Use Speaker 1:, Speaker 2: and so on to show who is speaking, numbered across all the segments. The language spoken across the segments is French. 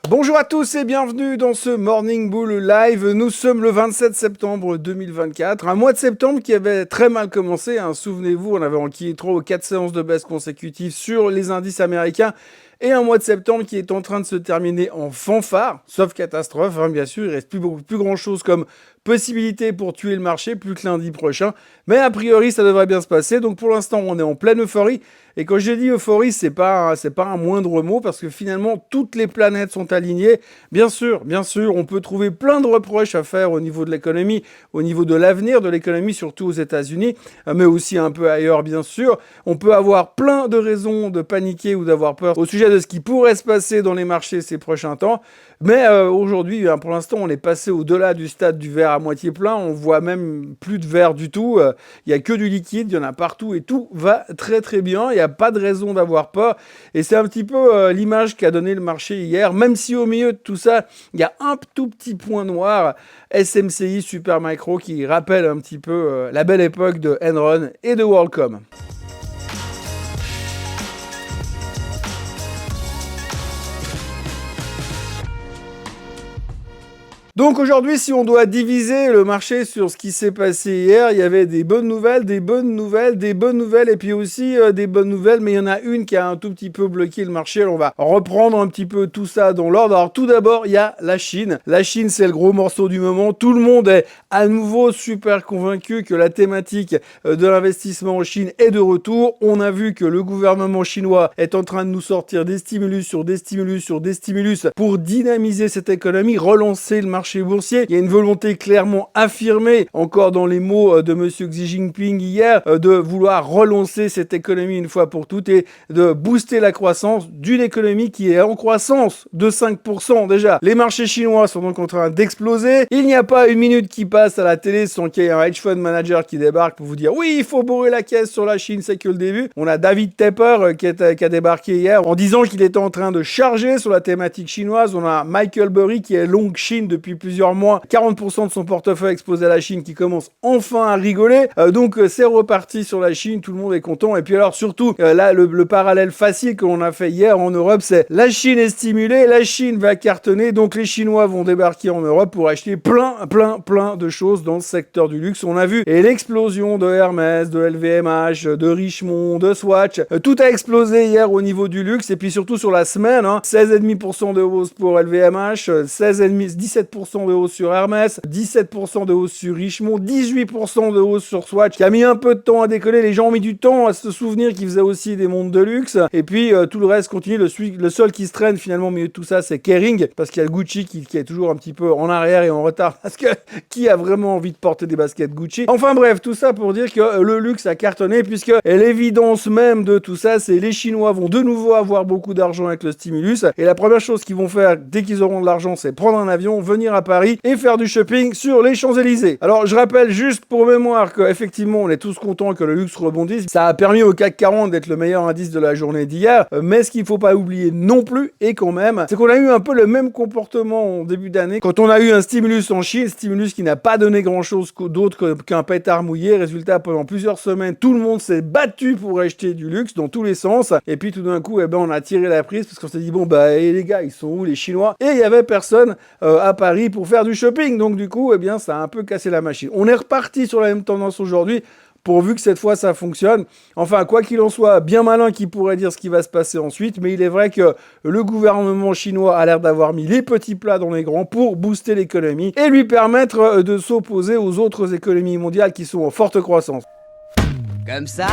Speaker 1: Bonjour à tous et bienvenue dans ce Morning Bull Live. Nous sommes le 27 septembre 2024, un mois de septembre qui avait très mal commencé. Souvenez-vous, on avait enquillé 3 ou 4 séances de baisse consécutives sur les indices américains. Et un mois de septembre qui est en train de se terminer en fanfare, sauf catastrophe, bien sûr, il reste plus grand chose comme possibilité pour tuer le marché, plus que lundi prochain. Mais a priori, ça devrait bien se passer. Donc pour l'instant, on est en pleine euphorie. Et quand je dis euphorie, c'est pas un moindre mot parce que finalement, toutes les planètes sont alignées. Bien sûr, on peut trouver plein de reproches à faire au niveau de l'économie, au niveau de l'avenir de l'économie, surtout aux États-Unis, mais aussi un peu ailleurs, bien sûr. On peut avoir plein de raisons de paniquer ou d'avoir peur au sujet de ce qui pourrait se passer dans les marchés ces prochains temps. Mais aujourd'hui, pour l'instant, on est passé au-delà du stade du verre à moitié plein. On voit même plus de verre du tout. Il n'y a que du liquide, il y en a partout et tout va très très bien. Il n'y a pas de raison d'avoir peur. Et c'est un petit peu l'image qu'a donné le marché hier. Même si au milieu de tout ça, il y a un tout petit point noir, SMCI Supermicro, qui rappelle un petit peu la belle époque de Enron et de WorldCom. Donc aujourd'hui, si on doit diviser le marché sur ce qui s'est passé hier, il y avait des bonnes nouvelles, des bonnes nouvelles, des bonnes nouvelles, et puis aussi des bonnes nouvelles, mais il y en a une qui a un tout petit peu bloqué le marché. Alors on va reprendre un petit peu tout ça dans l'ordre. Alors tout d'abord, il y a la Chine. La Chine, c'est le gros morceau du moment. Tout le monde est à nouveau super convaincu que la thématique de l'investissement en Chine est de retour. On a vu que le gouvernement chinois est en train de nous sortir des stimulus sur des stimulus sur des stimulus pour dynamiser cette économie, relancer le marché boursier. Il y a une volonté clairement affirmée, encore dans les mots de monsieur Xi Jinping hier, de vouloir relancer cette économie une fois pour toutes et de booster la croissance d'une économie qui est en croissance de 5% déjà. Les marchés chinois sont donc en train d'exploser. Il n'y a pas une minute qui passe à la télé sans qu'il y ait un hedge fund manager qui débarque pour vous dire oui, il faut bourrer la caisse sur la Chine, c'est que le début. On a David Tepper qui a débarqué hier en disant qu'il était en train de charger sur la thématique chinoise. On a Michael Burry qui est long Chine depuis plusieurs mois, 40% de son portefeuille exposé à la Chine qui commence enfin à rigoler. Donc c'est reparti sur la Chine, tout le monde est content. Et puis alors surtout, là le parallèle facile que l'on a fait hier en Europe, c'est la Chine est stimulée, la Chine va cartonner, donc les Chinois vont débarquer en Europe pour acheter plein de choses dans le secteur du luxe. On a vu l'explosion de Hermès, de LVMH, de Richemont, de Swatch. Tout a explosé hier au niveau du luxe et puis surtout sur la semaine, 16,5% de hausse pour LVMH, 17% de hausse sur Hermès, 17% de hausse sur Richemont, 18% de hausse sur Swatch, qui a mis un peu de temps à décoller. Les gens ont mis du temps à se souvenir qu'ils faisaient aussi des montres de luxe. Et puis tout le reste continue. Le seul qui se traîne finalement au milieu de tout ça, c'est Kering, parce qu'il y a le Gucci qui est toujours un petit peu en arrière et en retard. Parce que qui a vraiment envie de porter des baskets Gucci? Enfin bref, tout ça pour dire que le luxe a cartonné, puisque l'évidence même de tout ça, c'est les Chinois vont de nouveau avoir beaucoup d'argent avec le stimulus. Et la première chose qu'ils vont faire dès qu'ils auront de l'argent, c'est prendre un avion, venir à Paris et faire du shopping sur les Champs-Élysées. Alors je rappelle juste pour mémoire qu'effectivement on est tous contents que le luxe rebondisse. Ça a permis au CAC 40 d'être le meilleur indice de la journée d'hier, mais ce qu'il ne faut pas oublier non plus, et quand même, c'est qu'on a eu un peu le même comportement en début d'année quand on a eu un stimulus en Chine, stimulus qui n'a pas donné grand chose d'autre qu'un pétard mouillé. Résultat, pendant plusieurs semaines, tout le monde s'est battu pour acheter du luxe dans tous les sens, et puis tout d'un coup on a tiré la prise parce qu'on s'est dit bon et les gars ils sont où les Chinois, et il y avait personne à Paris pour faire du shopping. Donc du coup, ça a un peu cassé la machine. On est reparti sur la même tendance aujourd'hui, pourvu que cette fois ça fonctionne. Enfin, quoi qu'il en soit, bien malin qui pourrait dire ce qui va se passer ensuite, mais il est vrai que le gouvernement chinois a l'air d'avoir mis les petits plats dans les grands pour booster l'économie et lui permettre de s'opposer aux autres économies mondiales qui sont en forte croissance.
Speaker 2: Comme ça.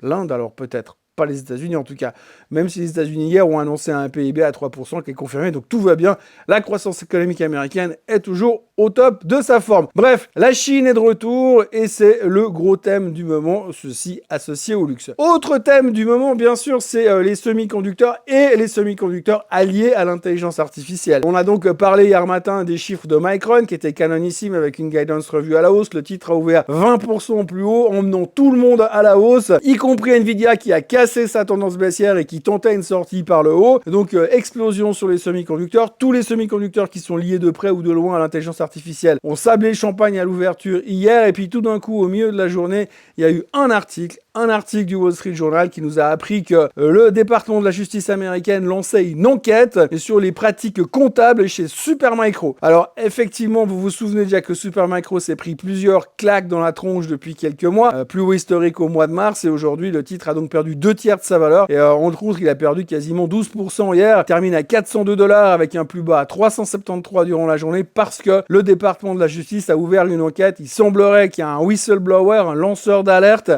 Speaker 1: L'Inde alors peut-être. Pas les États-Unis en tout cas, même si les États-Unis hier ont annoncé un PIB à 3% qui est confirmé, donc tout va bien. La croissance économique américaine est toujours au top de sa forme. Bref, la Chine est de retour et c'est le gros thème du moment, ceci associé au luxe. Autre thème du moment, bien sûr, c'est les semi-conducteurs et les semi-conducteurs alliés à l'intelligence artificielle. On a donc parlé hier matin des chiffres de Micron qui étaient canonissimes avec une guidance revue à la hausse. Le titre a ouvert 20% plus haut, emmenant tout le monde à la hausse, y compris Nvidia qui a cassé sa tendance baissière et qui tentait une sortie par le haut. Donc explosion sur les semi-conducteurs. Tous les semi-conducteurs qui sont liés de près ou de loin à l'intelligence artificielle ont sablé le champagne à l'ouverture hier, et puis tout d'un coup au milieu de la journée il y a eu un article un article du Wall Street Journal qui nous a appris que le département de la justice américaine lançait une enquête sur les pratiques comptables chez Supermicro. Alors effectivement, vous vous souvenez déjà que Supermicro s'est pris plusieurs claques dans la tronche depuis quelques mois, plus haut historique au mois de mars, et aujourd'hui le titre a donc perdu 2/3 de sa valeur, et entre autres il a perdu quasiment 12% hier, termine à $402 avec un plus bas à 373 durant la journée parce que le département de la justice a ouvert une enquête. Il semblerait qu'il y a un whistleblower, un lanceur d'alerte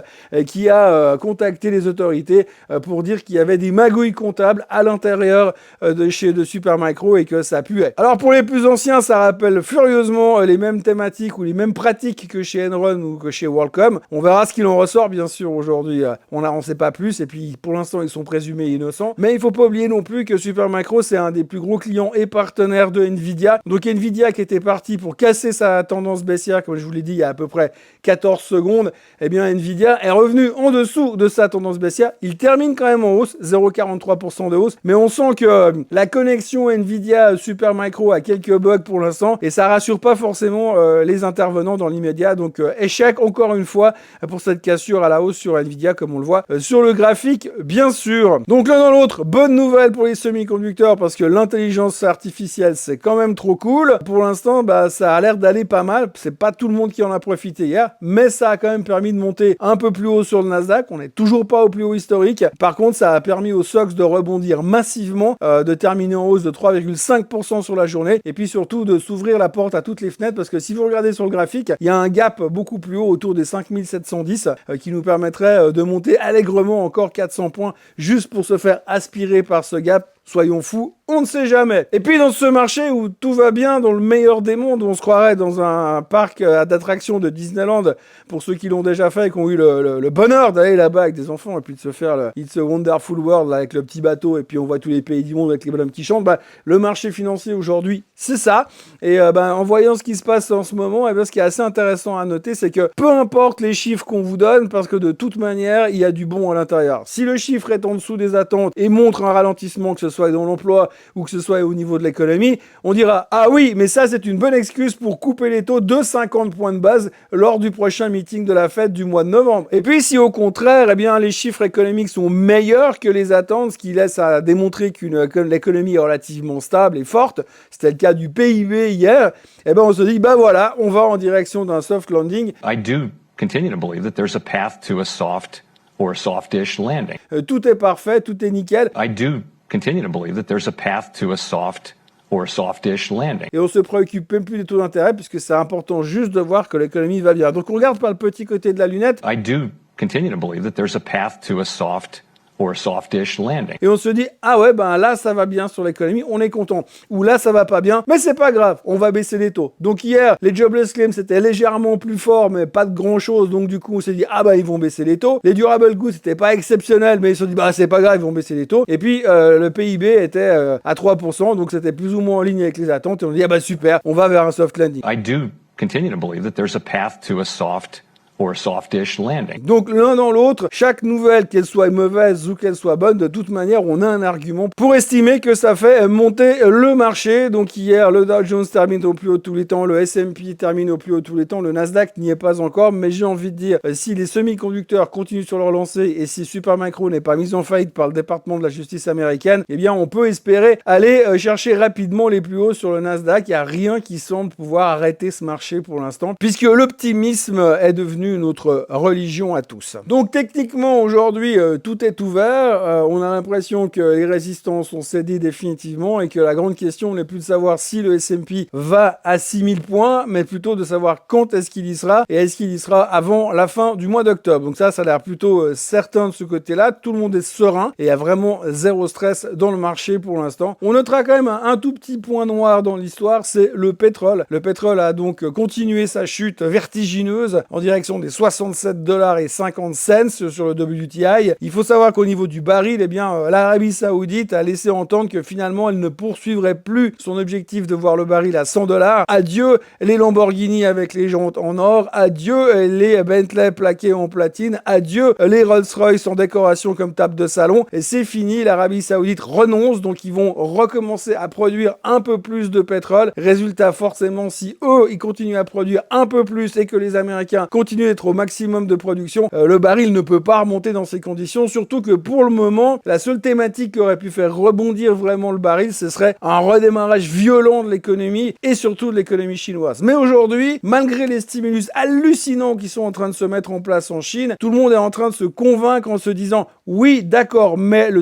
Speaker 1: qui a contacté les autorités pour dire qu'il y avait des magouilles comptables à l'intérieur de Supermicro et que ça puait. Alors pour les plus anciens, ça rappelle furieusement les mêmes thématiques ou les mêmes pratiques que chez Enron ou que chez WorldCom. On verra ce qu'il en ressort bien sûr aujourd'hui. On n'en sait pas plus et puis pour l'instant ils sont présumés innocents. Mais il faut pas oublier non plus que Supermicro c'est un des plus gros clients et partenaires de Nvidia. Donc Nvidia qui était parti pour casser sa tendance baissière, comme je vous l'ai dit il y a à peu près 14 secondes, eh bien Nvidia est revenu en dessous de sa tendance baissière. Il termine quand même en hausse, 0,43% de hausse, mais on sent que la connexion Nvidia Supermicro a quelques bugs pour l'instant et ça rassure pas forcément les intervenants dans l'immédiat. Donc échec encore une fois pour cette cassure à la hausse sur Nvidia comme on le voit sur le graphique bien sûr. Donc l'un dans l'autre, bonne nouvelle pour les semi-conducteurs parce que l'intelligence artificielle c'est quand même trop cool. Pour l'instant ça a l'air d'aller pas mal, c'est pas tout le monde qui en a profité hier, mais ça a quand même permis de monter un peu plus haut sur le Nasdaq. On n'est toujours pas au plus haut historique. Par contre, ça a permis au SOX de rebondir massivement, de terminer en hausse de 3,5% sur la journée et puis surtout de s'ouvrir la porte à toutes les fenêtres parce que si vous regardez sur le graphique, il y a un gap beaucoup plus haut autour des 5710 qui nous permettrait de monter allègrement encore 400 points juste pour se faire aspirer par ce gap. Soyons fous, on ne sait jamais. Et puis dans ce marché où tout va bien, dans le meilleur des mondes, où on se croirait dans un parc d'attractions de Disneyland, pour ceux qui l'ont déjà fait et qui ont eu le bonheur d'aller là-bas avec des enfants et puis de se faire le It's a Wonderful World là, avec le petit bateau et puis on voit tous les pays du monde avec les bonhommes qui chantent, le marché financier aujourd'hui, c'est ça. Et en voyant ce qui se passe en ce moment, ce qui est assez intéressant à noter, c'est que peu importe les chiffres qu'on vous donne, parce que de toute manière, il y a du bon à l'intérieur. Si le chiffre est en dessous des attentes et montre un ralentissement, que ce soit dans l'emploi ou que ce soit au niveau de l'économie, on dira « Ah oui, mais ça c'est une bonne excuse pour couper les taux de 50 points de base lors du prochain meeting de la Fed du mois de novembre. » Et puis si au contraire, les chiffres économiques sont meilleurs que les attentes, ce qui laisse à démontrer que l'économie est relativement stable et forte, c'était le cas du PIB hier, on se dit « voilà, on va en direction d'un soft landing. »
Speaker 3: I do continue to believe that there's a path to a soft or a softish landing.
Speaker 1: Tout est parfait, tout est nickel.
Speaker 3: I do continue to believe that there's a path to a soft or a softish landing.
Speaker 1: Et on se préoccupe même plus des taux d'intérêt puisque c'est important juste de voir que l'économie va bien. Donc on regarde par le petit côté de la lunette.
Speaker 3: I do continue to believe that there's a path to a soft or a softish landing.
Speaker 1: Et on se dit, ah ouais, là, ça va bien sur l'économie, on est content. Ou là, ça va pas bien, mais c'est pas grave, on va baisser les taux. Donc hier, les jobless claims, c'était légèrement plus fort, mais pas de grand chose. Donc du coup, on s'est dit, ils vont baisser les taux. Les durable goods, c'était pas exceptionnel, mais ils se sont dit, c'est pas grave, ils vont baisser les taux. Et puis, le PIB était à 3%, donc c'était plus ou moins en ligne avec les attentes. Et on dit, super, on va vers un soft landing.
Speaker 3: I do continue to believe that there's a path to a soft or a softish landing.
Speaker 1: Donc l'un dans l'autre, chaque nouvelle, qu'elle soit mauvaise ou qu'elle soit bonne, de toute manière, on a un argument pour estimer que ça fait monter le marché. Donc hier, le Dow Jones termine au plus haut de tous les temps, le S&P termine au plus haut de tous les temps, le Nasdaq n'y est pas encore, mais j'ai envie de dire, si les semi-conducteurs continuent sur leur lancée et si Supermicro n'est pas mis en faillite par le département de la justice américaine, on peut espérer aller chercher rapidement les plus hauts sur le Nasdaq. Il n'y a rien qui semble pouvoir arrêter ce marché pour l'instant, puisque l'optimisme est devenu notre religion à tous. Donc techniquement aujourd'hui tout est ouvert, on a l'impression que les résistances ont cédé définitivement et que la grande question n'est plus de savoir si le S&P va à 6000 points, mais plutôt de savoir quand est-ce qu'il y sera et est-ce qu'il y sera avant la fin du mois d'octobre. Donc ça a l'air plutôt certain de ce côté-là, tout le monde est serein et il y a vraiment zéro stress dans le marché pour l'instant. On notera quand même un tout petit point noir dans l'histoire, c'est le pétrole. Le pétrole a donc continué sa chute vertigineuse en direction des $67,50 sur le WTI. Il faut savoir qu'au niveau du baril, l'Arabie Saoudite a laissé entendre que finalement elle ne poursuivrait plus son objectif de voir le baril à $100. Adieu les Lamborghini avec les jantes en or, adieu les Bentley plaqués en platine, adieu les Rolls-Royce en décoration comme table de salon. Et c'est fini, l'Arabie Saoudite renonce, donc ils vont recommencer à produire un peu plus de pétrole. Résultat, forcément, si eux, ils continuent à produire un peu plus et que les Américains continuent d'être au maximum de production, le baril ne peut pas remonter dans ces conditions, surtout que pour le moment, la seule thématique qui aurait pu faire rebondir vraiment le baril, ce serait un redémarrage violent de l'économie et surtout de l'économie chinoise. Mais aujourd'hui, malgré les stimulus hallucinants qui sont en train de se mettre en place en Chine, tout le monde est en train de se convaincre en se disant oui, d'accord, mais le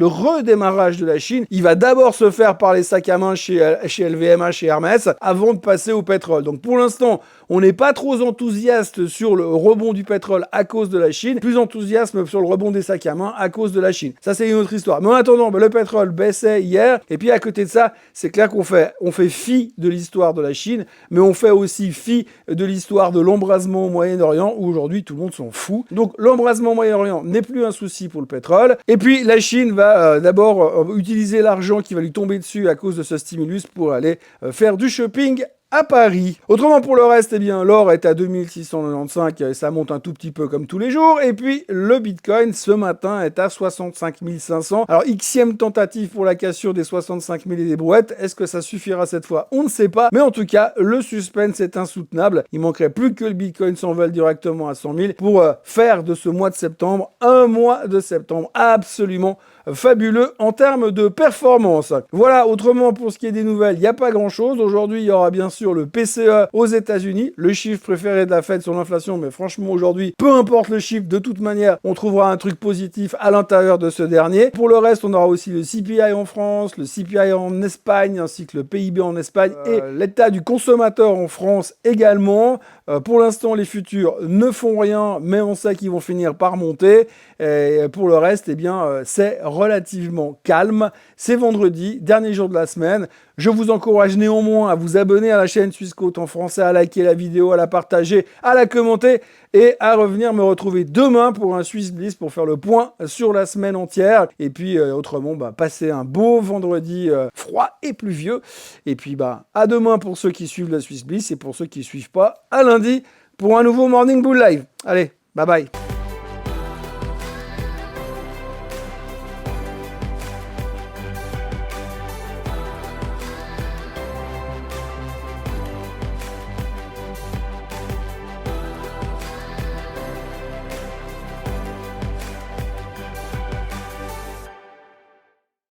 Speaker 1: redémarrage de la Chine, il va d'abord se faire par les sacs à main chez LVMH, chez Hermès, avant de passer au pétrole. Donc pour l'instant, on n'est pas trop enthousiaste sur le rebond du pétrole à cause de la Chine, plus enthousiasme sur le rebond des sacs à main à cause de la Chine. Ça, c'est une autre histoire. Mais en attendant, le pétrole baissait hier, et puis à côté de ça, c'est clair qu'on fait fi de l'histoire de la Chine, mais on fait aussi fi de l'histoire de l'embrasement au Moyen-Orient, où aujourd'hui tout le monde s'en fout. Donc l'embrasement au Moyen-Orient n'est plus un souci pour le pétrole, et puis la Chine va d'abord utiliser l'argent qui va lui tomber dessus à cause de ce stimulus pour aller faire du shopping à Paris. Autrement, pour le reste, eh bien, l'or est à 2695 et ça monte un tout petit peu comme tous les jours. Et puis, le Bitcoin, ce matin, est à 65 500. Alors, xème tentative pour la cassure des 65 000 et des brouettes. Est-ce que ça suffira cette fois? On ne sait pas. Mais en tout cas, le suspense est insoutenable. Il manquerait plus que le Bitcoin s'envole directement à 100 000 pour faire de ce mois de septembre un mois de septembre absolument fabuleux en termes de performance. Voilà, autrement, pour ce qui est des nouvelles, il n'y a pas grand-chose. Aujourd'hui, il y aura bien sûr le PCE aux États-Unis, le chiffre préféré de la Fed sur l'inflation, mais franchement, aujourd'hui, peu importe le chiffre, de toute manière, on trouvera un truc positif à l'intérieur de ce dernier. Pour le reste, on aura aussi le CPI en France, le CPI en Espagne, ainsi que le PIB en Espagne, et l'état du consommateur en France également. Pour l'instant, les futurs ne font rien, mais on sait qu'ils vont finir par monter. Et pour le reste, eh bien, c'est relativement calme. C'est vendredi, dernier jour de la semaine. Je vous encourage néanmoins à vous abonner à la chaîne Swissquote en français, à liker la vidéo, à la partager, à la commenter et à revenir me retrouver demain pour un Swiss Bliss pour faire le point sur la semaine entière. Et puis autrement, passez un beau vendredi froid et pluvieux. Et puis à demain pour ceux qui suivent la Swiss Bliss et pour ceux qui ne suivent pas, à lundi pour un nouveau Morning Bull Live. Allez, bye bye.